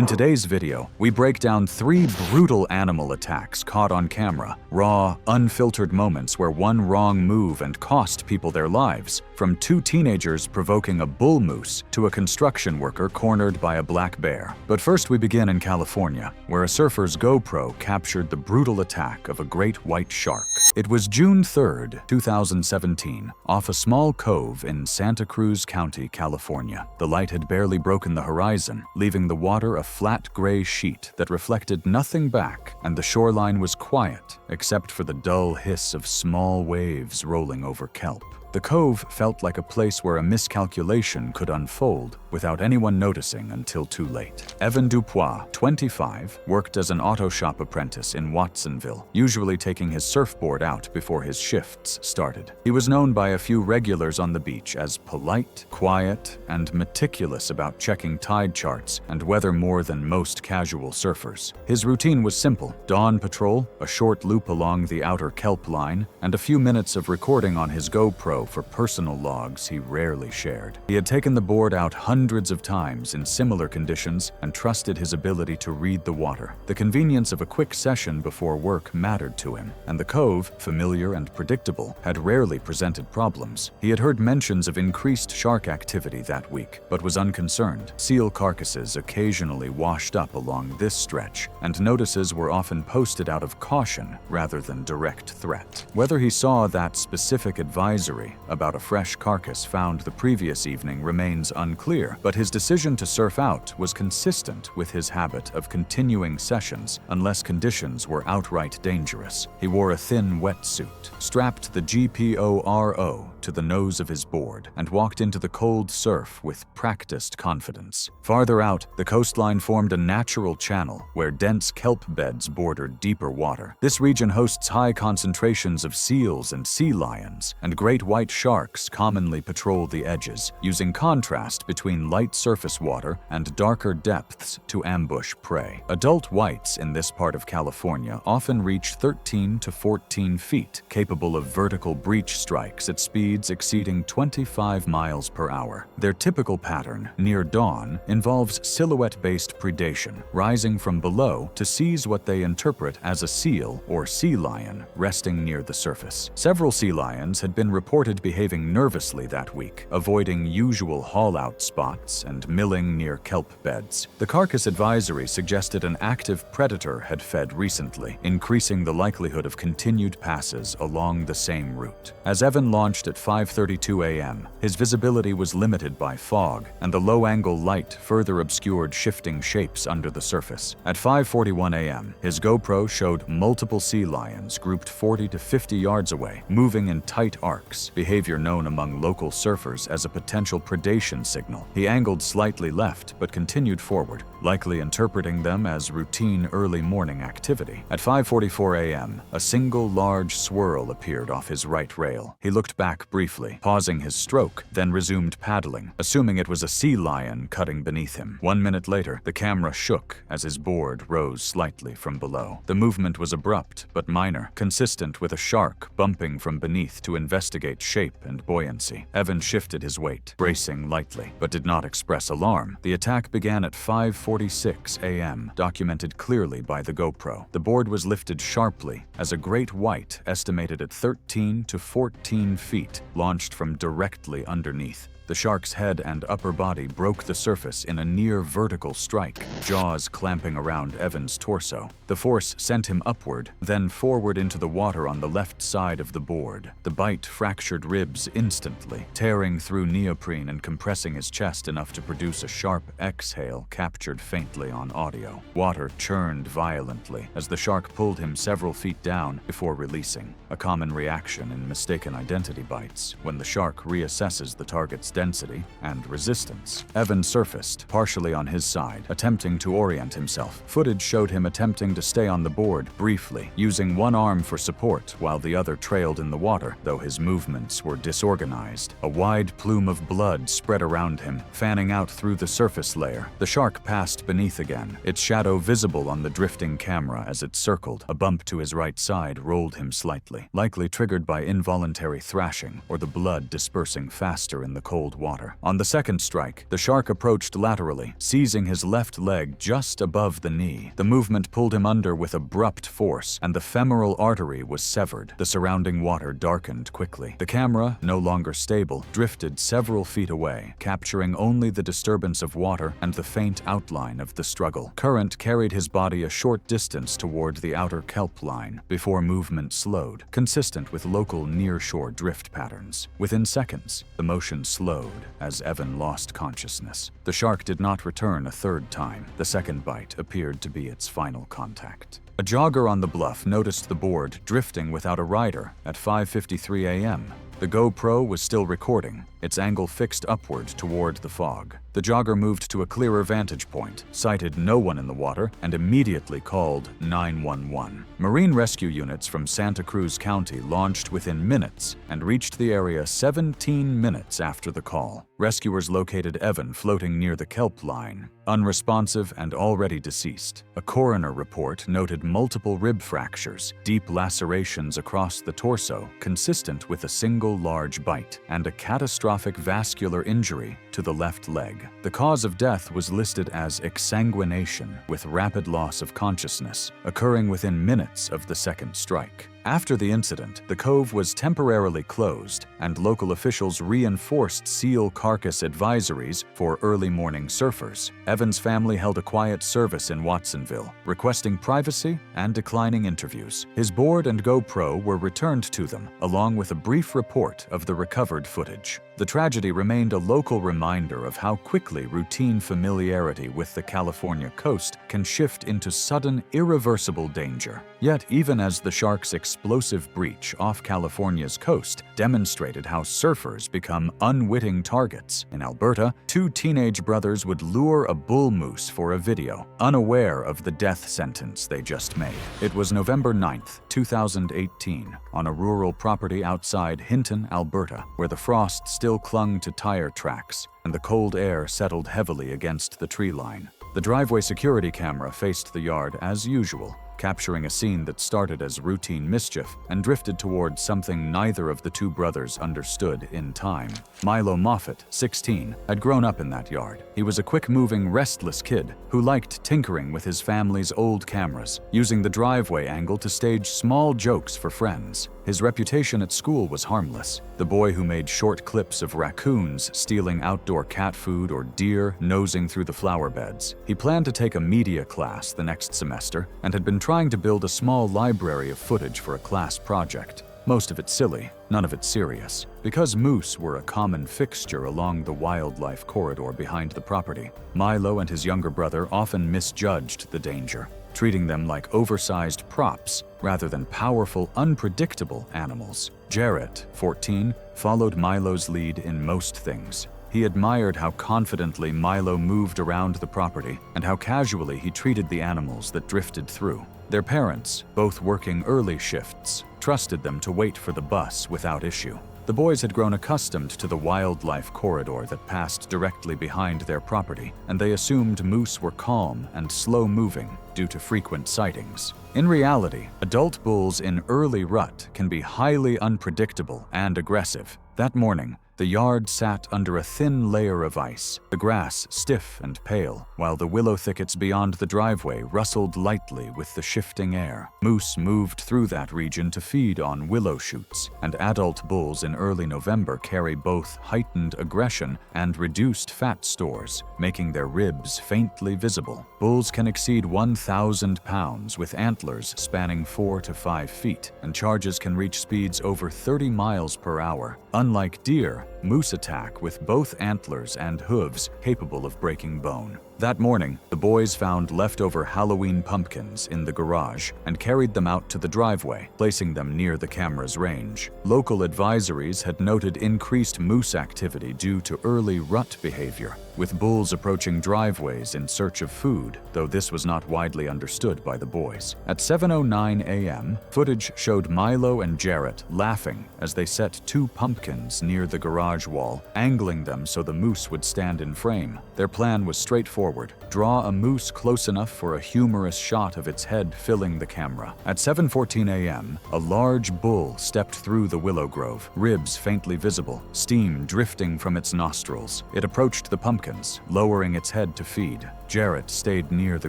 In today's video, we break down 3 brutal animal attacks caught on camera, raw, unfiltered moments where one wrong move and cost people their lives, from 2 teenagers provoking a bull moose to a construction worker cornered by a black bear. But first we begin in California, where a surfer's GoPro captured the brutal attack of a great white shark. It was June 3rd, 2017, off a small cove in Santa Cruz County, California. The light had barely broken the horizon, leaving the water a flat gray sheet that reflected nothing back, and the shoreline was quiet, except for the dull hiss of small waves rolling over kelp. The cove felt like a place where a miscalculation could unfold without anyone noticing until too late. Evan Dupois, 25, worked as an auto shop apprentice in Watsonville, usually taking his surfboard out before his shifts started. He was known by a few regulars on the beach as polite, quiet, and meticulous about checking tide charts and weather more than most casual surfers. His routine was simple: dawn patrol, a short loop along the outer kelp line, and a few minutes of recording on his GoPro for personal logs he rarely shared. He had taken the board out hundreds of times in similar conditions and trusted his ability to read the water. The convenience of a quick session before work mattered to him, and the cove, familiar and predictable, had rarely presented problems. He had heard mentions of increased shark activity that week, but was unconcerned. Seal carcasses occasionally washed up along this stretch, and notices were often posted out of caution rather than direct threat. Whether he saw that specific advisory about a fresh carcass found the previous evening remains unclear, but his decision to surf out was consistent with his habit of continuing sessions unless conditions were outright dangerous. He wore a thin wetsuit, strapped the GPORO to the nose of his board, and walked into the cold surf with practiced confidence. Farther out, the coastline formed a natural channel where dense kelp beds bordered deeper water. This region hosts high concentrations of seals and sea lions, and great white sharks commonly patrol the edges, using contrast between light surface water and darker depths to ambush prey. Adult whites in this part of California often reach 13 to 14 feet, capable of vertical breach strikes at speeds exceeding 25 miles per hour. Their typical pattern, near dawn, involves silhouette-based predation, rising from below to seize what they interpret as a seal or sea lion resting near the surface. Several sea lions had been reported behaving nervously that week, avoiding usual haul-out spots and milling near kelp beds. The carcass advisory suggested an active predator had fed recently, increasing the likelihood of continued passes along the same route. As Evan launched at 5:32 a.m., his visibility was limited by fog, and the low-angle light further obscured shifting shapes under the surface. At 5:41 a.m., his GoPro showed multiple sea lions grouped 40 to 50 yards away, moving in tight arcs, behavior known among local surfers as a potential predation signal. He angled slightly left but continued forward, likely interpreting them as routine early morning activity. At 5:44 a.m., a single large swirl appeared off his right rail. He looked back briefly, pausing his stroke, then resumed paddling, assuming it was a sea lion cutting beneath him. 1 minute later, the camera shook as his board rose slightly from below. The movement was abrupt but minor, consistent with a shark bumping from beneath to investigate shape and buoyancy. Evan shifted his weight, bracing lightly, but did not express alarm. The attack began at 5:46 a.m., documented clearly by the GoPro. The board was lifted sharply as a great white, estimated at 13 to 14 feet, launched from directly underneath. The shark's head and upper body broke the surface in a near-vertical strike, jaws clamping around Evan's torso. The force sent him upward, then forward into the water on the left side of the board. The bite fractured ribs instantly, tearing through neoprene and compressing his chest enough to produce a sharp exhale captured faintly on audio. Water churned violently as the shark pulled him several feet down before releasing, a common reaction in mistaken identity bites when the shark reassesses the target's density and resistance. Evan surfaced, partially on his side, attempting to orient himself. Footage showed him attempting to stay on the board briefly, using one arm for support while the other trailed in the water, though his movements were disorganized. A wide plume of blood spread around him, fanning out through the surface layer. The shark passed beneath again, its shadow visible on the drifting camera as it circled. A bump to his right side rolled him slightly, likely triggered by involuntary thrashing or the blood dispersing faster in the cold cold water. On the second strike, the shark approached laterally, seizing his left leg just above the knee. The movement pulled him under with abrupt force, and the femoral artery was severed. The surrounding water darkened quickly. The camera, no longer stable, drifted several feet away, capturing only the disturbance of water and the faint outline of the struggle. Current carried his body a short distance toward the outer kelp line before movement slowed, consistent with local near-shore drift patterns. Within seconds, the motion slowed as Evan lost consciousness. The shark did not return a third time. The second bite appeared to be its final contact. A jogger on the bluff noticed the board drifting without a rider at 5:53 a.m. The GoPro was still recording, its angle fixed upward toward the fog. The jogger moved to a clearer vantage point, sighted no one in the water, and immediately called 911. Marine rescue units from Santa Cruz County launched within minutes and reached the area 17 minutes after the call. Rescuers located Evan floating near the kelp line, unresponsive and already deceased. A coroner report noted multiple rib fractures, deep lacerations across the torso, consistent with a single large bite, and a catastrophic vascular injury to the left leg. The cause of death was listed as exsanguination, with rapid loss of consciousness, occurring within minutes of the second strike. After the incident, the cove was temporarily closed, and local officials reinforced seal carcass advisories for early morning surfers. Evan's family held a quiet service in Watsonville, requesting privacy and declining interviews. His board and GoPro were returned to them, along with a brief report of the recovered footage. The tragedy remained a local reminder of how quickly routine familiarity with the California coast can shift into sudden, irreversible danger. Yet, even as the shark's explosive breach off California's coast demonstrated how surfers become unwitting targets, in Alberta, two teenage brothers would lure a bull moose for a video, unaware of the death sentence they just made. It was November 9th, 2018, on a rural property outside Hinton, Alberta, where the frost still clung to tire tracks and the cold air settled heavily against the tree line. The driveway security camera faced the yard as usual, capturing a scene that started as routine mischief and drifted towards something neither of the two brothers understood in time. Milo Moffat, 16, had grown up in that yard. He was a quick-moving, restless kid who liked tinkering with his family's old cameras, using the driveway angle to stage small jokes for friends. His reputation at school was harmless, the boy who made short clips of raccoons stealing outdoor cat food or deer nosing through the flower beds. He planned to take a media class the next semester and had been trying to build a small library of footage for a class project. Most of it silly, none of it serious. Because moose were a common fixture along the wildlife corridor behind the property, Milo and his younger brother often misjudged the danger, treating them like oversized props rather than powerful, unpredictable animals. Jarrett, 14, followed Milo's lead in most things. He admired how confidently Milo moved around the property and how casually he treated the animals that drifted through. Their parents, both working early shifts, trusted them to wait for the bus without issue. The boys had grown accustomed to the wildlife corridor that passed directly behind their property, and they assumed moose were calm and slow-moving due to frequent sightings. In reality, adult bulls in early rut can be highly unpredictable and aggressive. That morning, the yard sat under a thin layer of ice, the grass stiff and pale, while the willow thickets beyond the driveway rustled lightly with the shifting air. Moose moved through that region to feed on willow shoots, and adult bulls in early November carry both heightened aggression and reduced fat stores, making their ribs faintly visible. Bulls can exceed 1,000 pounds with antlers spanning 4 to 5 feet, and charges can reach speeds over 30 miles per hour. Unlike deer, moose attack with both antlers and hooves capable of breaking bone. That morning, the boys found leftover Halloween pumpkins in the garage and carried them out to the driveway, placing them near the camera's range. Local advisories had noted increased moose activity due to early rut behavior, with bulls approaching driveways in search of food, though this was not widely understood by the boys. At 7:09 a.m., footage showed Milo and Jarrett laughing as they set 2 pumpkins near the garage wall, angling them so the moose would stand in frame. Their plan was straightforward: forward. Draw a moose close enough for a humorous shot of its head filling the camera. At 7:14 a.m., a large bull stepped through the willow grove, ribs faintly visible, steam drifting from its nostrils. It approached the pumpkins, lowering its head to feed. Jarrett stayed near the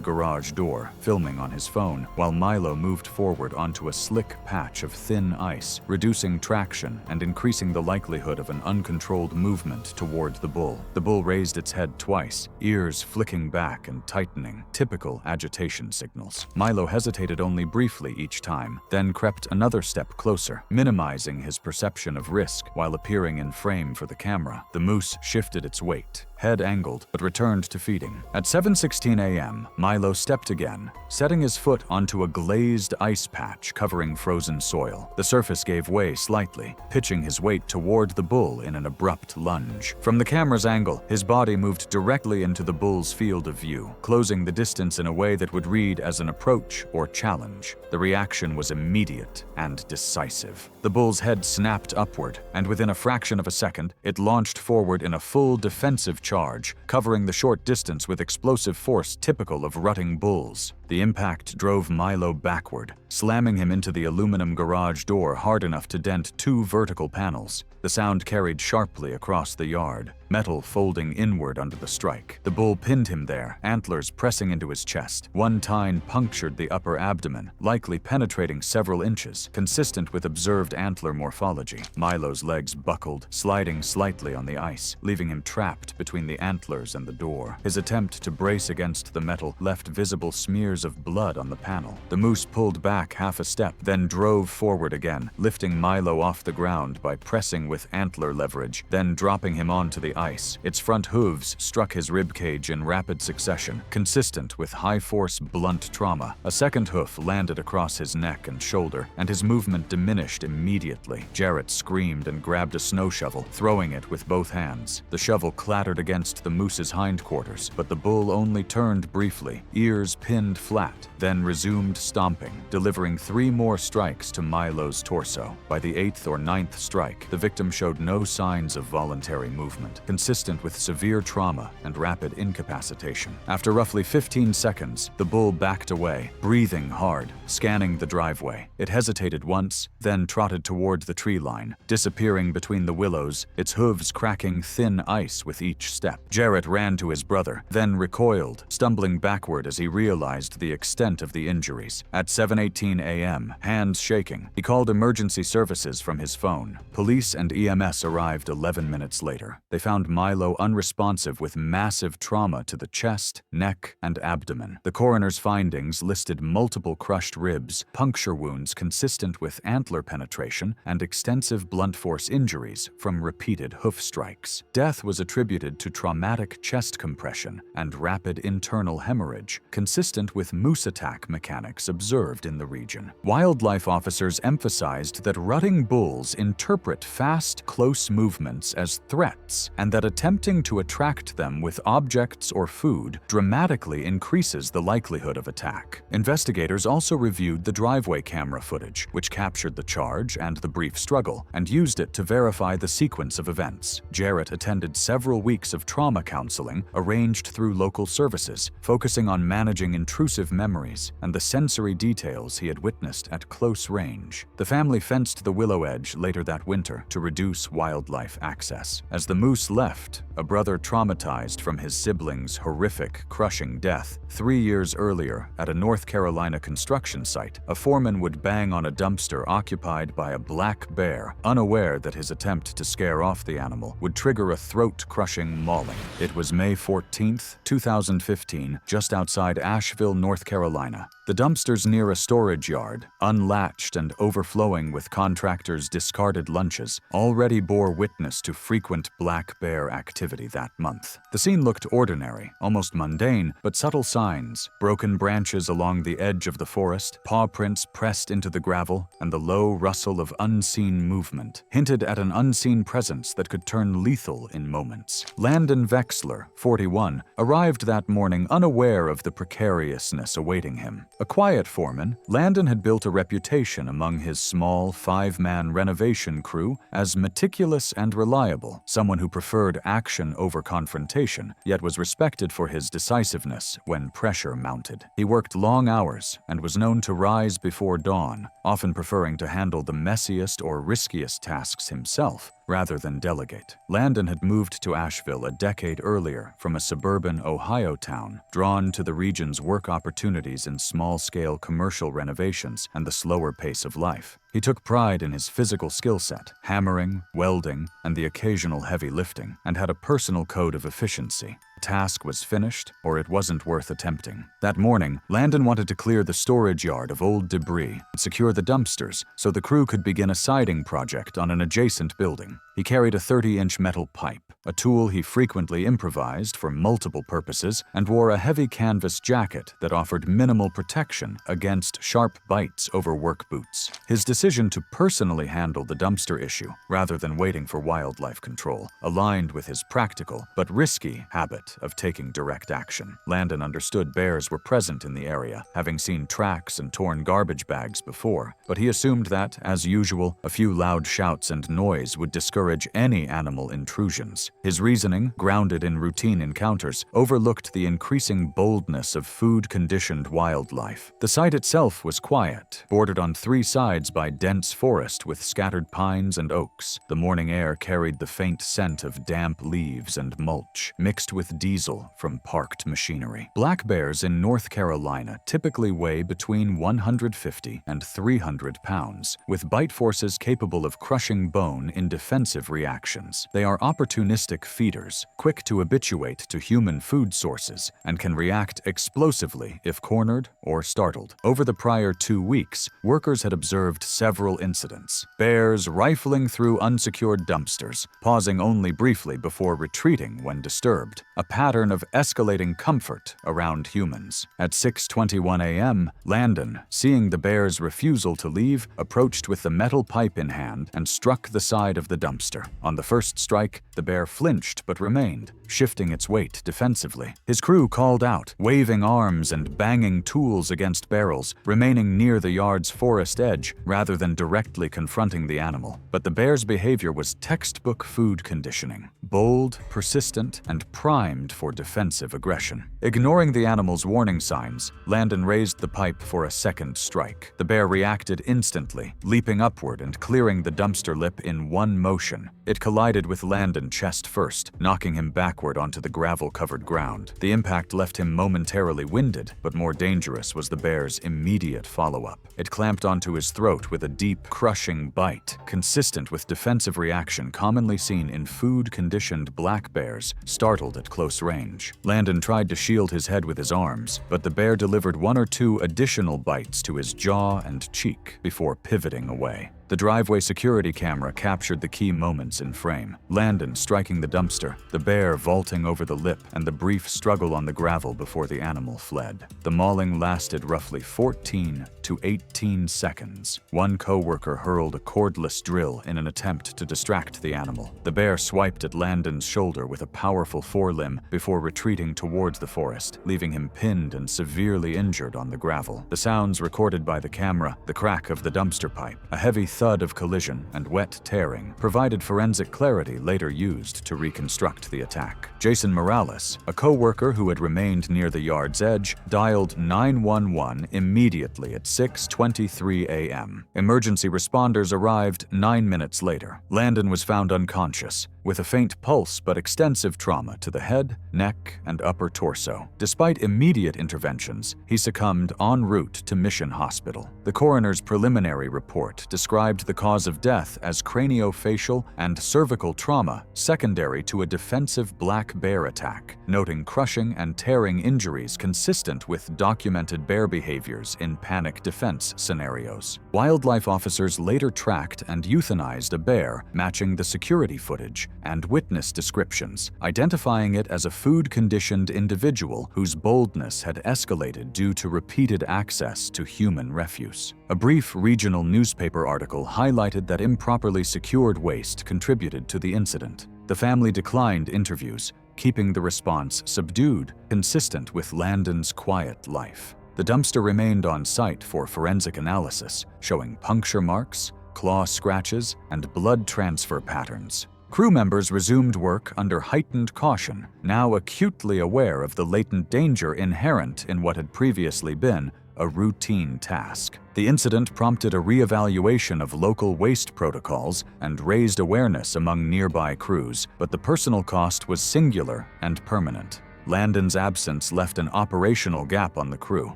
garage door, filming on his phone, while Milo moved forward onto a slick patch of thin ice, reducing traction and increasing the likelihood of an uncontrolled movement toward the bull. The bull raised its head twice, ears flicking back and tightening, typical agitation signals. Milo hesitated only briefly each time, then crept another step closer, minimizing his perception of risk while appearing in frame for the camera. The moose shifted its weight, head angled, but returned to feeding. At 7:16 a.m., Milo stepped again, setting his foot onto a glazed ice patch covering frozen soil. The surface gave way slightly, pitching his weight toward the bull in an abrupt lunge. From the camera's angle, his body moved directly into the bull's field of view, closing the distance in a way that would read as an approach or challenge. The reaction was immediate and decisive. The bull's head snapped upward, and within a fraction of a second, it launched forward in a full defensive charge, covering the short distance with explosive force typical of rutting bulls. The impact drove Milo backward, slamming him into the aluminum garage door hard enough to dent 2 vertical panels. The sound carried sharply across the yard, metal folding inward under the strike. The bull pinned him there, antlers pressing into his chest. One tine punctured the upper abdomen, likely penetrating several inches, consistent with observed antler morphology. Milo's legs buckled, sliding slightly on the ice, leaving him trapped between the antlers and the door. His attempt to brace against the metal left visible smears of blood on the panel. The moose pulled back half a step, then drove forward again, lifting Milo off the ground by pressing with antler leverage, then dropping him onto the ice. Its front hooves struck his ribcage in rapid succession, consistent with high-force blunt trauma. A second hoof landed across his neck and shoulder, and his movement diminished immediately. Jarrett screamed and grabbed a snow shovel, throwing it with both hands. The shovel clattered against the moose's hindquarters, but the bull only turned briefly, ears pinned flat, then resumed stomping, delivering 3 more strikes to Milo's torso. By the 8th or 9th strike, the victim showed no signs of voluntary movement, consistent with severe trauma and rapid incapacitation. After roughly 15 seconds, the bull backed away, breathing hard, scanning the driveway. It hesitated once, then trotted toward the tree line, disappearing between the willows, its hooves cracking thin ice with each step. Jarrett ran to his brother, then recoiled, stumbling backward as he realized the extent of the injuries. At 7:18 a.m., hands shaking, he called emergency services from his phone. Police and EMS arrived 11 minutes later. They found Milo unresponsive with massive trauma to the chest, neck, and abdomen. The coroner's findings listed multiple crushed ribs, puncture wounds consistent with antler penetration, and extensive blunt force injuries from repeated hoof strikes. Death was attributed to traumatic chest compression and rapid internal hemorrhage, consistent with moose attack mechanics observed in the region. Wildlife officers emphasized that rutting bulls interpret fast, close movements as threats, and that attempting to attract them with objects or food dramatically increases the likelihood of attack. Investigators also reviewed the driveway camera footage, which captured the charge and the brief struggle, and used it to verify the sequence of events. Jarrett attended several weeks of trauma counseling arranged through local services, focusing on managing intrusive memories and the sensory details he had witnessed at close range. The family fenced the willow edge later that winter to reduce wildlife access. As the moose left, a brother traumatized from his siblings' horrific, crushing death, 3 years earlier at a North Carolina construction site, a foreman would bang on a dumpster occupied by a black bear, unaware that his attempt to scare off the animal would trigger a throat-crushing mauling. It was May 14, 2015, just outside Asheville, North Carolina. The dumpsters near a storage yard, unlatched and overflowing with contractors' discarded lunches, already bore witness to frequent black bear activity that month. The scene looked ordinary, almost mundane, but subtle signs, broken branches along the edge of the forest, paw prints pressed into the gravel, and the low rustle of unseen movement hinted at an unseen presence that could turn lethal in moments. Landon Vexler, 41, arrived that morning unaware of the precariousness awaiting him. A quiet foreman, Landon had built a reputation among his small 5-man renovation crew as meticulous and reliable, someone who preferred preferred action over confrontation, yet was respected for his decisiveness when pressure mounted. He worked long hours and was known to rise before dawn, often preferring to handle the messiest or riskiest tasks himself rather than delegate. Landon had moved to Asheville a decade earlier from a suburban Ohio town, drawn to the region's work opportunities in small-scale commercial renovations and the slower pace of life. He took pride in his physical skill set, hammering, welding, and the occasional heavy lifting, and had a personal code of efficiency. The task was finished, or it wasn't worth attempting. That morning, Landon wanted to clear the storage yard of old debris and secure the dumpsters so the crew could begin a siding project on an adjacent building. He carried a 30-inch metal pipe, a tool he frequently improvised for multiple purposes, and wore a heavy canvas jacket that offered minimal protection against sharp bites over work boots. His decision to personally handle the dumpster issue, rather than waiting for wildlife control, aligned with his practical but risky habit of taking direct action. Landon understood bears were present in the area, having seen tracks and torn garbage bags before, but he assumed that, as usual, a few loud shouts and noise would discourage any animal intrusions. His reasoning, grounded in routine encounters, overlooked the increasing boldness of food-conditioned wildlife. The site itself was quiet, bordered on three sides by dense forest with scattered pines and oaks. The morning air carried the faint scent of damp leaves and mulch, mixed with diesel from parked machinery. Black bears in North Carolina typically weigh between 150 and 300 pounds, with bite forces capable of crushing bone in defensive reactions. They are opportunistic feeders, quick to habituate to human food sources, and can react explosively if cornered or startled. Over the prior 2 weeks, workers had observed several incidents. Bears rifling through unsecured dumpsters, pausing only briefly before retreating when disturbed, a pattern of escalating comfort around humans. At 6:21 a.m., Landon, seeing the bear's refusal to leave, approached with the metal pipe in hand and struck the side of the dumpster. On the first strike, the bear flinched but remained, shifting its weight defensively. His crew called out, waving arms and banging tools against barrels, remaining near the yard's forest edge rather than directly confronting the animal. But the bear's behavior was textbook food conditioning, bold, persistent, and primed for defensive aggression. Ignoring the animal's warning signs, Landon raised the pipe for a second strike. The bear reacted instantly, leaping upward and clearing the dumpster lip in one motion. It collided with Landon chest first, knocking him backward onto the gravel-covered ground. The impact left him momentarily winded, but more dangerous was the bear's immediate follow-up. It clamped onto his throat with a deep, crushing bite, consistent with defensive reaction commonly seen in food-conditioned black bears startled at close range. Landon tried to shield his head with his arms, but the bear delivered 1 or 2 additional bites to his jaw and cheek before pivoting away. The driveway security camera captured the key moments in frame. Landon striking the dumpster, the bear vaulting over the lip, and the brief struggle on the gravel before the animal fled. The mauling lasted roughly 14 to 18 seconds. One co-worker hurled a cordless drill in an attempt to distract the animal. The bear swiped at Landon's shoulder with a powerful forelimb before retreating towards the forest, leaving him pinned and severely injured on the gravel. The sounds recorded by the camera, the crack of the dumpster pipe, a heavy thud of collision, and wet tearing provided forensic clarity later used to reconstruct the attack. Jason Morales, a co-worker who had remained near the yard's edge, dialed 911 immediately at 6:23 a.m. Emergency responders arrived 9 minutes later. Landon was found unconscious, with a faint pulse but extensive trauma to the head, neck, and upper torso. Despite immediate interventions, he succumbed en route to Mission Hospital. The coroner's preliminary report described the cause of death as craniofacial and cervical trauma secondary to a defensive black bear attack, noting crushing and tearing injuries consistent with documented bear behaviors in panic defense scenarios. Wildlife officers later tracked and euthanized a bear, matching the security footage and witness descriptions, identifying it as a food-conditioned individual whose boldness had escalated due to repeated access to human refuse. A brief regional newspaper article highlighted that improperly secured waste contributed to the incident. The family declined interviews, keeping the response subdued, consistent with Landon's quiet life. The dumpster remained on site for forensic analysis, showing puncture marks, claw scratches, and blood transfer patterns. Crew members resumed work under heightened caution, now acutely aware of the latent danger inherent in what had previously been a routine task. The incident prompted a re-evaluation of local waste protocols and raised awareness among nearby crews, but the personal cost was singular and permanent. Landon's absence left an operational gap on the crew.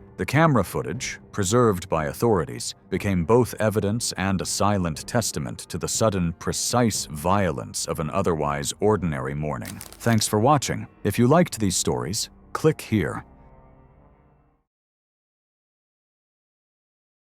The camera footage, preserved by authorities, became both evidence and a silent testament to the sudden, precise violence of an otherwise ordinary morning. Thanks for watching. If you liked these stories, click here.